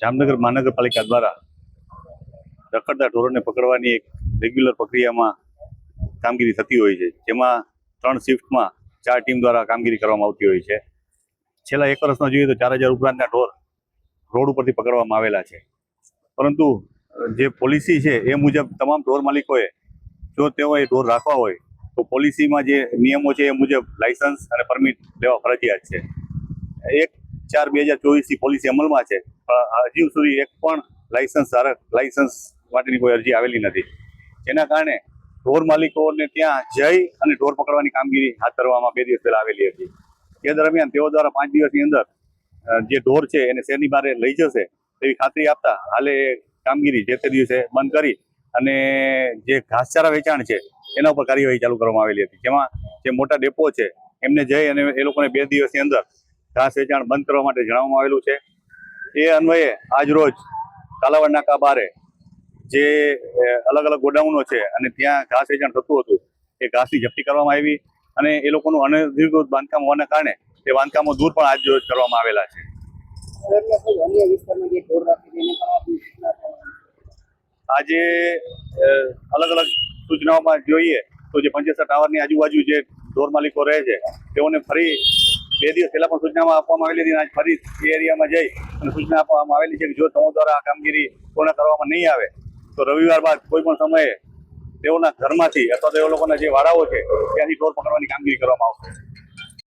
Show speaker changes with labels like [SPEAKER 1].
[SPEAKER 1] જામનગર મહાનગરપાલિકા દ્વારા રખડતા ઢોરોને પકડવાની એક રેગ્યુલર પ્રક્રિયામાં કામગીરી થતી હોય છે, જેમાં 3 શિફ્ટમાં 4 ટીમ દ્વારા કામગીરી કરવામાં આવતી હોય છે. છેલ્લા 1 વર્ષમાં જોઈએ તો 4000 ઉપરાંતના ઢોર રોડ ઉપરથી પકડવામાં આવેલા છે. પરંતુ જે પોલિસી છે એ મુજબ તમામ ઢોર માલિકોએ જો તેઓએ ઢોર રાખવા હોય તો પોલિસીમાં જે નિયમો છે એ મુજબ લાયસન્સ અને પરમિટ લેવા ફરજિયાત છે. 1/4/2024 ની પોલિસી અમલમાં છે, પણ હજુ સુધી એક પણ લાયસન્સ માટેની કોઈ અરજી આવેલી નથી. જેના કારણે ઢોર માલિકોને ત્યાં જઈ અને ઢોર પકડવાની કામગીરી હાથ ધરવામાં 2 દિવસ પહેલા આવેલી હતી. તે દરમિયાન તેઓ દ્વારા 5 દિવસની અંદર જે ઢોર છે એને શહેરની બહાર લઈ જશે તેવી ખાતરી આપતા હાલે કામગીરી જે તે દિવસે બંધ કરી અને જે ઘાસચારા વેચાણ છે એના ઉપર કાર્યવાહી ચાલુ કરવામાં આવેલી હતી. જેમાં જે મોટા ડેપો છે એમને જઈ અને એ લોકોને 2 દિવસની અંદર ઘાસ વેચાણ બંધ કરવા માટે જણાવવામાં આવેલું છે. એ અન્વયે આજ રોજ કાલાવડ નાકા બારે જે અલગ અલગ ગોડાઉનો છે અને ત્યાં ઘાસ વેચાણ થતું હતું એ ઘાસની જપ્તી કરવામાં આવી અને એ લોકોનું અનધિકૃત બાંધકામ હોવાના કારણે તે બાંધકામો દૂર પણ આજ રોજ કરવામાં આવેલા છે. આજે અલગ અલગ સૂચનાઓમાં જોઈએ તો જે પંચેસર ટાવરની આજુબાજુ જે ઢોર માલિકો રહે છે તેઓને ફરી 2 દિવસ પહેલા પણ સૂચનામાં આપવામાં આવેલી હતી. આજ ફરી એ એરિયામાં જઈ અને સૂચના આપવામાં આવેલી છે કે જો તેઓ દ્વારા આ કામગીરી પૂર્ણ કરવામાં નહીં આવે તો રવિવાર બાદ કોઈ પણ સમયે તેઓના ઘરમાંથી અથવા તો એ લોકોના જે વાડાઓ છે ત્યાંથી ઢોર પકડવાની કામગીરી કરવામાં આવશે.